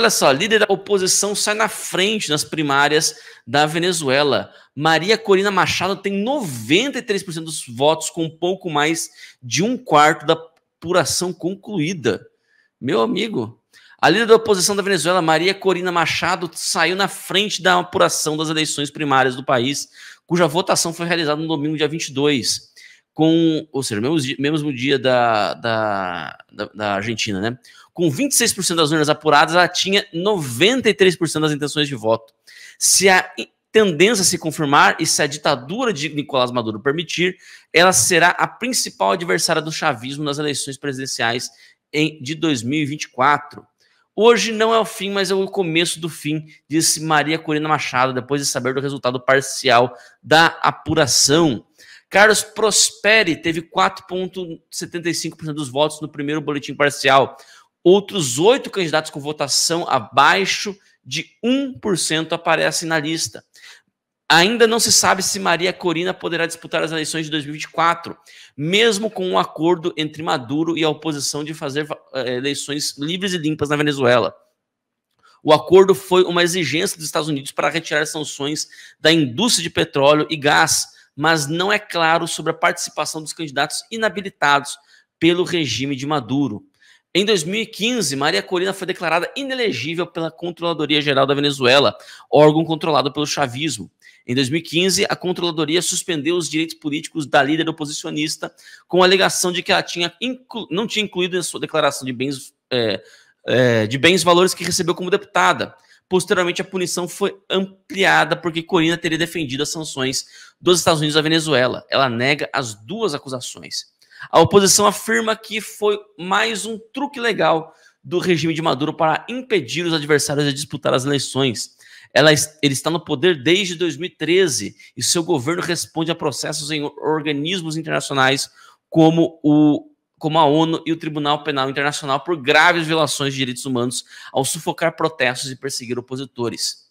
Olha só, líder da oposição sai na frente nas primárias da Venezuela. Maria Corina Machado tem 93% dos votos, com um pouco mais de um quarto da apuração concluída. Meu amigo, a líder da oposição da Venezuela, Maria Corina Machado, saiu na frente da apuração das eleições primárias do país, cuja votação foi realizada no domingo, dia 22, ou seja, mesmo dia da Argentina, né? Com 26% das urnas apuradas, ela tinha 93% das intenções de voto. Se a tendência se confirmar e se a ditadura de Nicolás Maduro permitir, ela será a principal adversária do chavismo nas eleições presidenciais de 2024. Hoje não é o fim, mas é o começo do fim, disse Maria Corina Machado, depois de saber do resultado parcial da apuração. Carlos Prosperi teve 4,75% dos votos no primeiro boletim parcial. Outros 8 candidatos com votação abaixo de 1% aparecem na lista. Ainda não se sabe se Maria Corina poderá disputar as eleições de 2024, mesmo com um acordo entre Maduro e a oposição de fazer eleições livres e limpas na Venezuela. O acordo foi uma exigência dos Estados Unidos para retirar sanções da indústria de petróleo e gás, mas não é claro sobre a participação dos candidatos inabilitados pelo regime de Maduro. Em 2015, Maria Corina foi declarada inelegível pela Controladoria Geral da Venezuela, órgão controlado pelo chavismo. Em 2015, a Controladoria suspendeu os direitos políticos da líder oposicionista com a alegação de que ela não tinha incluído em sua declaração de bens e valores que recebeu como deputada. Posteriormente, a punição foi ampliada porque Corina teria defendido as sanções dos Estados Unidos à Venezuela. Ela nega as duas acusações. A oposição afirma que foi mais um truque legal do regime de Maduro para impedir os adversários de disputar as eleições. Ele está no poder desde 2013 e seu governo responde a processos em organismos internacionais como a ONU e o Tribunal Penal Internacional por graves violações de direitos humanos ao sufocar protestos e perseguir opositores.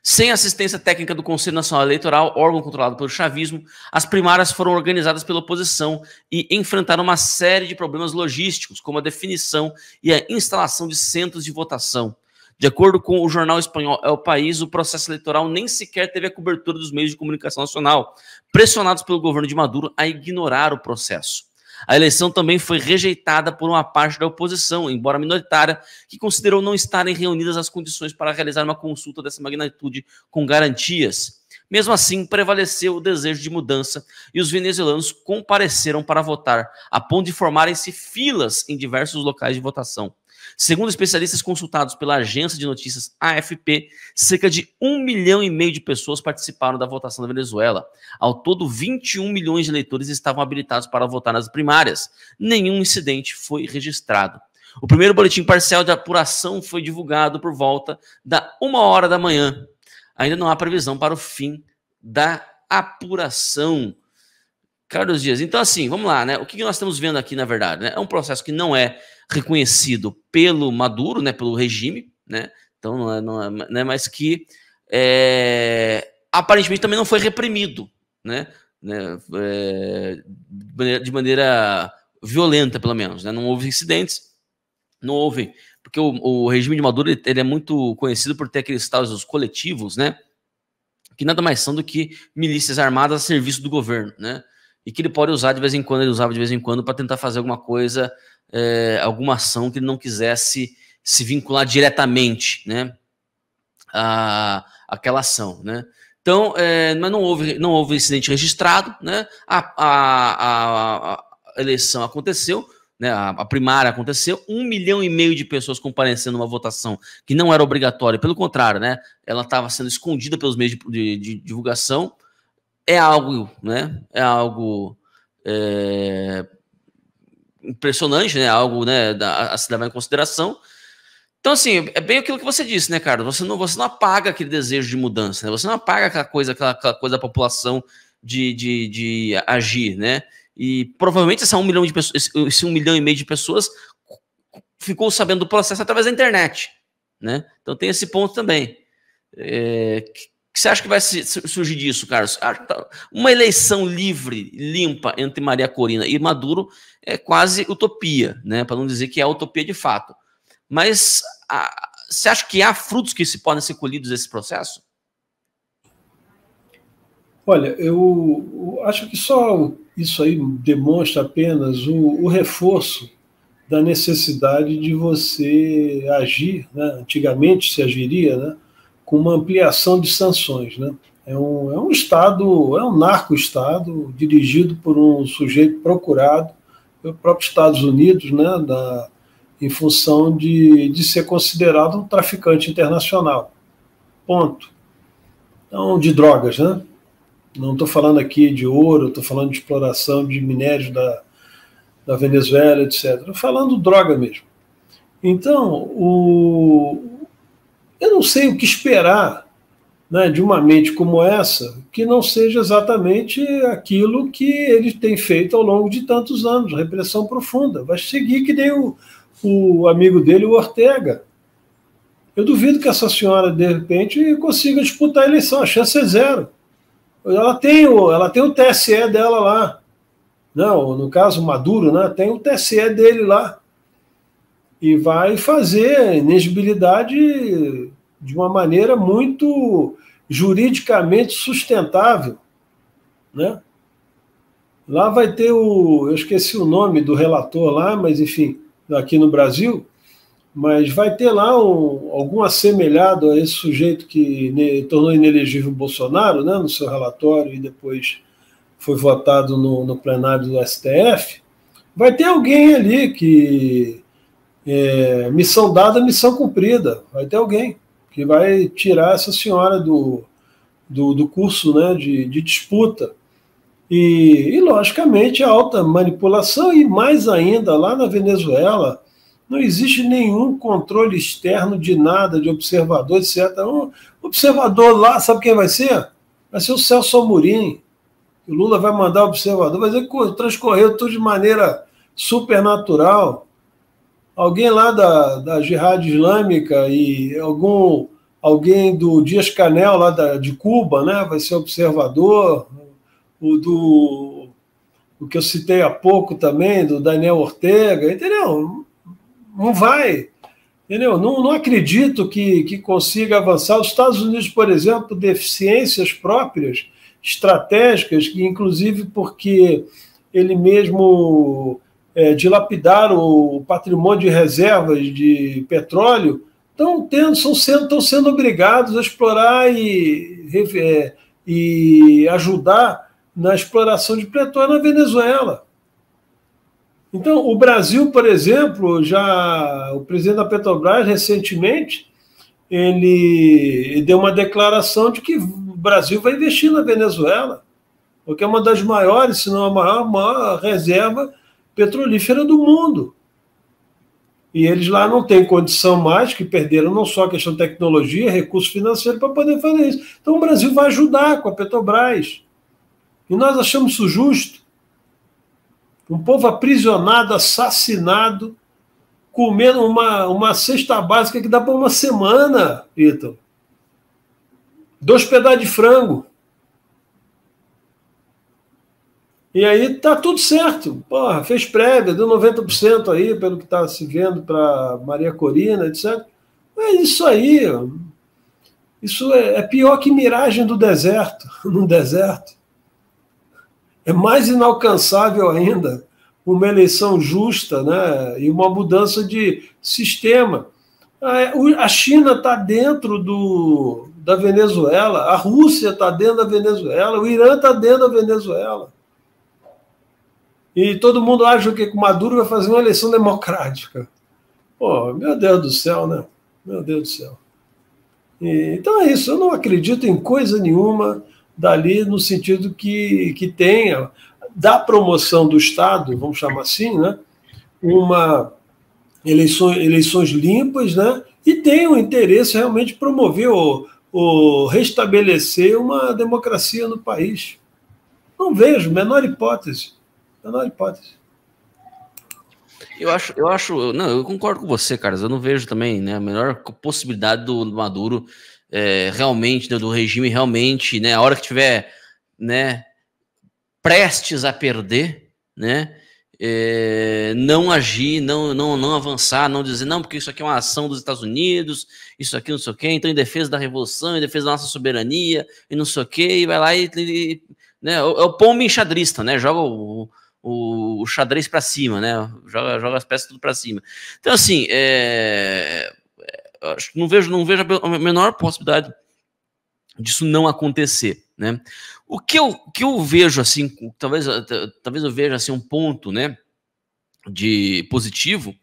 Sem assistência técnica do Conselho Nacional Eleitoral, órgão controlado pelo chavismo, as primárias foram organizadas pela oposição e enfrentaram uma série de problemas logísticos, como a definição e a instalação de centros de votação. De acordo com o jornal espanhol El País, o processo eleitoral nem sequer teve a cobertura dos meios de comunicação nacional, pressionados pelo governo de Maduro a ignorar o processo. A eleição também foi rejeitada por uma parte da oposição, embora minoritária, que considerou não estarem reunidas as condições para realizar uma consulta dessa magnitude com garantias. Mesmo assim, prevaleceu o desejo de mudança e os venezuelanos compareceram para votar, a ponto de formarem-se filas em diversos locais de votação. Segundo especialistas consultados pela agência de notícias AFP, cerca de 1,5 milhão de pessoas participaram da votação da Venezuela. Ao todo, 21 milhões de eleitores estavam habilitados para votar nas primárias. Nenhum incidente foi registrado. O primeiro boletim parcial de apuração foi divulgado por volta da 1h da manhã. Ainda não há previsão para o fim da apuração. Carlos Dias, então assim, vamos lá, né? O que nós estamos vendo aqui, na verdade, né? É um processo que não é reconhecido pelo Maduro, né? Pelo regime, né? Então não é mais que aparentemente também não foi reprimido, né? De maneira violenta, pelo menos, né? Não houve incidentes, não houve, porque o regime de Maduro ele é muito conhecido por ter aqueles tais os coletivos, né? Que nada mais são do que milícias armadas a serviço do governo, né? E que ele pode usar de vez em quando, ele usava de vez em quando para tentar fazer alguma coisa, alguma ação que ele não quisesse se vincular diretamente, né, àquela ação, né. Então, mas não houve incidente registrado, né, a eleição aconteceu, né, a primária aconteceu, 1,5 milhão de pessoas comparecendo numa votação que não era obrigatória, pelo contrário, né, ela estava sendo escondida pelos meios de divulgação. É algo, né? É algo impressionante, né? Algo, né, a se levar em consideração. Então, assim, é bem aquilo que você disse, né, Carlos? Você não apaga aquele desejo de mudança, né? Você não apaga aquela coisa da população de agir, né? E provavelmente esse 1 milhão de pessoas ficou sabendo do processo através da internet, né? Então tem esse ponto também. O que você acha que vai surgir disso, Carlos? Uma eleição livre, limpa entre Maria Corina e Maduro é quase utopia, né? Para não dizer que é utopia de fato. Mas você acha que há frutos que se podem ser colhidos desse processo? Olha, eu acho que só isso aí demonstra apenas o reforço da necessidade de você agir, né? Antigamente se agiria, né, com uma ampliação de sanções, né? É um Estado, é um narco-Estado dirigido por um sujeito procurado pelos próprios Estados Unidos, né, em função de ser considerado um traficante internacional. Ponto. Então, de drogas, né? Não estou falando aqui de ouro, estou falando de exploração de minérios da Venezuela, etc. Estou falando droga mesmo. Então, eu não sei o que esperar, né, de uma mente como essa, que não seja exatamente aquilo que ele tem feito ao longo de tantos anos, repressão profunda. Vai seguir que nem o amigo dele, o Ortega. Eu duvido que essa senhora, de repente, consiga disputar a eleição, a chance é zero. Ela tem o TSE dela lá. Não, no caso, Maduro, né, tem o TSE dele lá. E vai fazer inexigibilidade de uma maneira muito juridicamente sustentável, né? Lá vai ter eu esqueci o nome do relator lá, mas enfim, aqui no Brasil, mas vai ter lá algum assemelhado a esse sujeito que tornou inelegível o Bolsonaro, né, no seu relatório e depois foi votado no plenário do STF. Vai ter alguém ali que missão dada, missão cumprida. Vai ter alguém que vai tirar essa senhora do curso, né, de disputa. E, logicamente, a alta manipulação, e mais ainda, lá na Venezuela, não existe nenhum controle externo de nada, de observador, etc. Um observador lá, sabe quem vai ser? Vai ser o Celso Amorim. O Lula vai mandar observador, vai dizer que transcorreu tudo de maneira supernatural. Alguém lá da Jihad Islâmica e alguém do Dias-Canel, lá de Cuba, né, vai ser observador. O que eu citei há pouco também, do Daniel Ortega, entendeu? Não vai. Entendeu? Não acredito que consiga avançar. Os Estados Unidos, por exemplo, deficiências próprias, estratégicas, que inclusive porque ele mesmo dilapidar o patrimônio de reservas de petróleo, estão sendo obrigados a explorar e ajudar na exploração de petróleo na Venezuela. Então, o Brasil, por exemplo, o presidente da Petrobras, recentemente, ele deu uma declaração de que o Brasil vai investir na Venezuela, porque é uma das maiores, se não a maior reserva petrolífera do mundo. E eles lá não têm condição mais, que perderam não só a questão de tecnologia, recurso financeiro para poder fazer isso. Então o Brasil vai ajudar com a Petrobras. E nós achamos isso justo. Um povo aprisionado, assassinado, comendo uma cesta básica que dá para uma semana, Ítalo. 2 pedaços de frango. E aí tá tudo certo. Porra, fez prévia, deu 90% aí, pelo que está se vendo para Maria Corina, etc. É isso aí. Isso é pior que miragem do deserto, no deserto. É mais inalcançável ainda uma eleição justa, né, e uma mudança de sistema. A China está dentro da Venezuela, a Rússia está dentro da Venezuela, o Irã está dentro da Venezuela. E todo mundo acha que o Maduro vai fazer uma eleição democrática. Pô, meu Deus do céu, né? Meu Deus do céu. Então é isso, eu não acredito em coisa nenhuma dali, no sentido que tenha, da promoção do Estado, vamos chamar assim, né, eleições limpas, né, e tenha o interesse realmente de promover ou restabelecer uma democracia no país. Não vejo, menor hipótese. Menor hipótese. Eu concordo com você, Carlos. Eu não vejo também, né, a menor possibilidade do Maduro realmente, né, do regime realmente, né, a hora que tiver, né, prestes a perder, né, não agir, não avançar, não dizer, não, porque isso aqui é uma ação dos Estados Unidos, isso aqui não sei o quê, então em defesa da revolução, em defesa da nossa soberania, e não sei o quê, e vai lá né, é o pombo enxadrista, né, joga o xadrez para cima, né, joga as peças tudo para cima. Então, assim, não vejo a menor possibilidade disso não acontecer, né? O que eu vejo, assim, talvez eu veja assim um ponto, né, de positivo,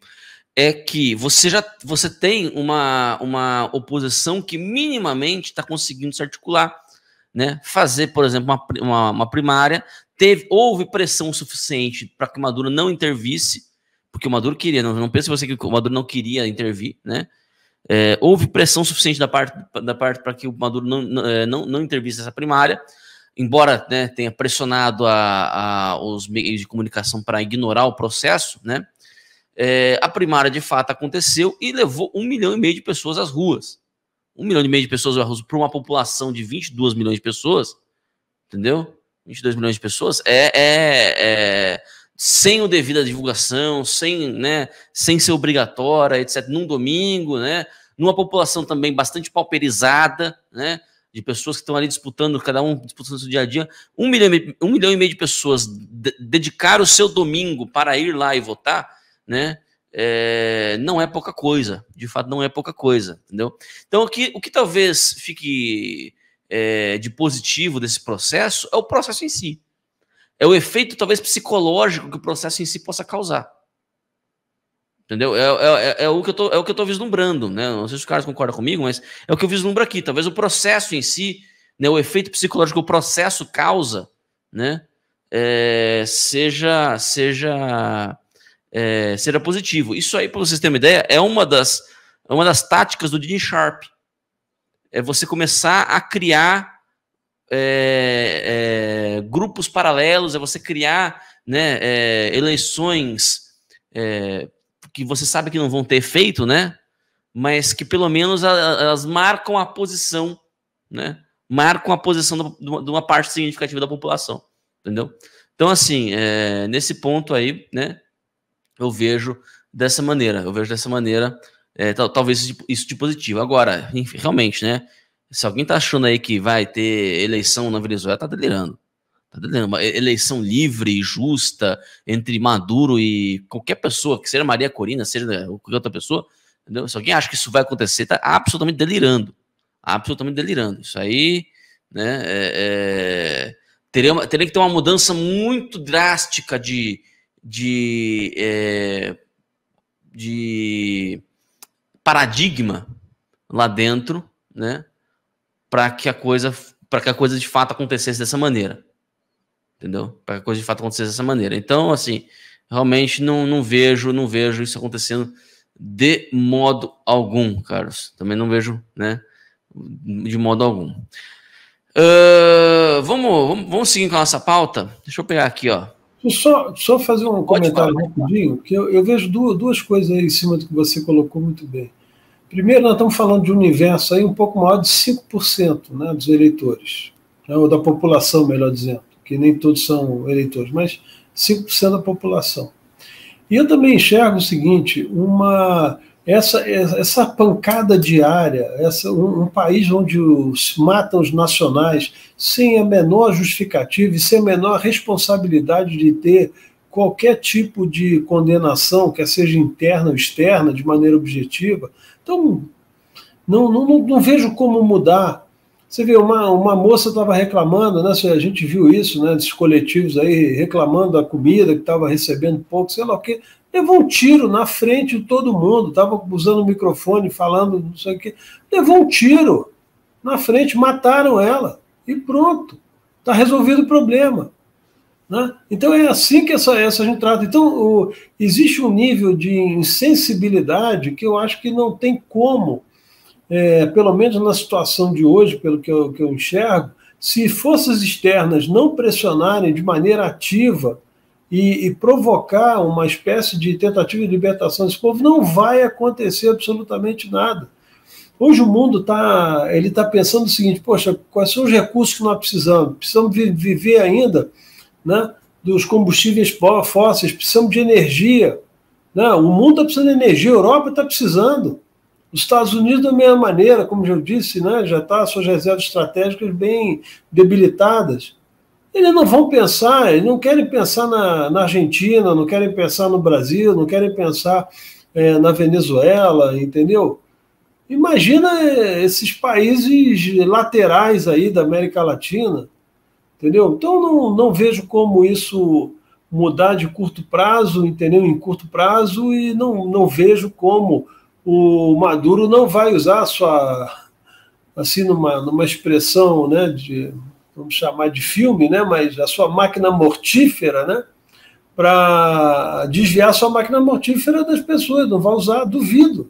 é que você tem uma oposição que minimamente está conseguindo se articular, né? Fazer, por exemplo, uma primária, houve pressão suficiente para que o Maduro não intervisse, porque o Maduro queria, não pense você que o Maduro não queria intervir, né? Houve pressão suficiente da parte para que o Maduro não intervisse essa primária, embora, né, tenha pressionado os meios de comunicação para ignorar o processo, né? A primária de fato aconteceu e levou 1,5 milhão de pessoas às ruas. 1,5 milhão de pessoas às ruas para uma população de 22 milhões de pessoas, entendeu? 22 milhões de pessoas sem o devido à divulgação, sem ser obrigatória, etc., num domingo, né? Numa população também bastante pauperizada, né? De pessoas que estão ali disputando, cada um disputando o seu dia a dia. 1,5 milhão de pessoas dedicaram o seu domingo para ir lá e votar, né? Não é pouca coisa, de fato não é pouca coisa, entendeu? Então o que talvez fique de positivo desse processo é o processo em si. É o efeito, talvez, psicológico que o processo em si possa causar. Entendeu? É o que eu tô vislumbrando, né? Não sei se os caras concordam comigo, mas é o que eu vislumbro aqui. Talvez o processo em si, né, o efeito psicológico que o processo causa, né, seja positivo. Isso aí, para vocês terem uma ideia, é uma das táticas do Gene Sharp. É você começar a criar grupos paralelos, é você criar, né, eleições que você sabe que não vão ter efeito, né, mas que pelo menos elas marcam a posição, né, marcam a posição de uma parte significativa da população, entendeu? Então, assim, nesse ponto aí, né, eu vejo dessa maneira, talvez isso de positivo. Agora, realmente, né, se alguém tá achando aí que vai ter eleição na Venezuela, tá delirando. Uma eleição livre e justa entre Maduro e qualquer pessoa, que seja Maria Corina, seja qualquer outra pessoa, entendeu? Se alguém acha que isso vai acontecer, tá absolutamente delirando. Absolutamente delirando. Isso aí, né, teria que ter uma mudança muito drástica de paradigma lá dentro, né, para que a coisa de fato acontecesse dessa maneira, entendeu? Para que a coisa de fato acontecesse dessa maneira. Então, assim, realmente não vejo isso acontecendo de modo algum, Carlos. Também não vejo, né, de modo algum. Vamos seguir com a nossa pauta. Deixa eu pegar aqui, ó. Só fazer um comentário rapidinho, que eu vejo duas coisas aí em cima do que você colocou muito bem. Primeiro, nós estamos falando de um universo aí um pouco maior de 5%, né, dos eleitores, né, ou da população, melhor dizendo, que nem todos são eleitores, mas 5% da população. E eu também enxergo o seguinte, essa pancada diária, um país onde matam os nacionais sem a menor justificativa e sem a menor responsabilidade de ter qualquer tipo de condenação, quer seja interna ou externa, de maneira objetiva. Então, não vejo como mudar. Você vê, uma moça estava reclamando, né, a gente viu isso, né, desses coletivos aí, reclamando da comida, que estava recebendo pouco, sei lá o quê. Levou um tiro na frente de todo mundo, estava usando o microfone, falando não sei o quê. Levou um tiro na frente, mataram ela. E pronto, está resolvido o problema. Né? Então é assim que essa gente trata. Então existe um nível de insensibilidade que eu acho que não tem como, pelo menos na situação de hoje, pelo que eu enxergo, se forças externas não pressionarem de maneira ativa e provocar uma espécie de tentativa de libertação desse povo, não vai acontecer absolutamente nada. Hoje o mundo está pensando o seguinte, poxa, quais são os recursos que nós precisamos? Precisamos viver ainda, né, dos combustíveis fósseis, precisamos de energia. Né? O mundo está precisando de energia, a Europa está precisando. Os Estados Unidos, da mesma maneira, como eu disse, né, já está suas reservas estratégicas bem debilitadas. Eles não vão pensar, eles não querem pensar na Argentina, não querem pensar no Brasil, não querem pensar na Venezuela, entendeu? Imagina esses países laterais aí da América Latina, entendeu? Então não vejo como isso mudar de curto prazo, entendeu? Em curto prazo, e não vejo como o Maduro não vai usar a sua, assim, numa expressão, né, vamos chamar de filme, né, mas a sua máquina mortífera, né, para desviar a sua máquina mortífera das pessoas, não vai usar, duvido.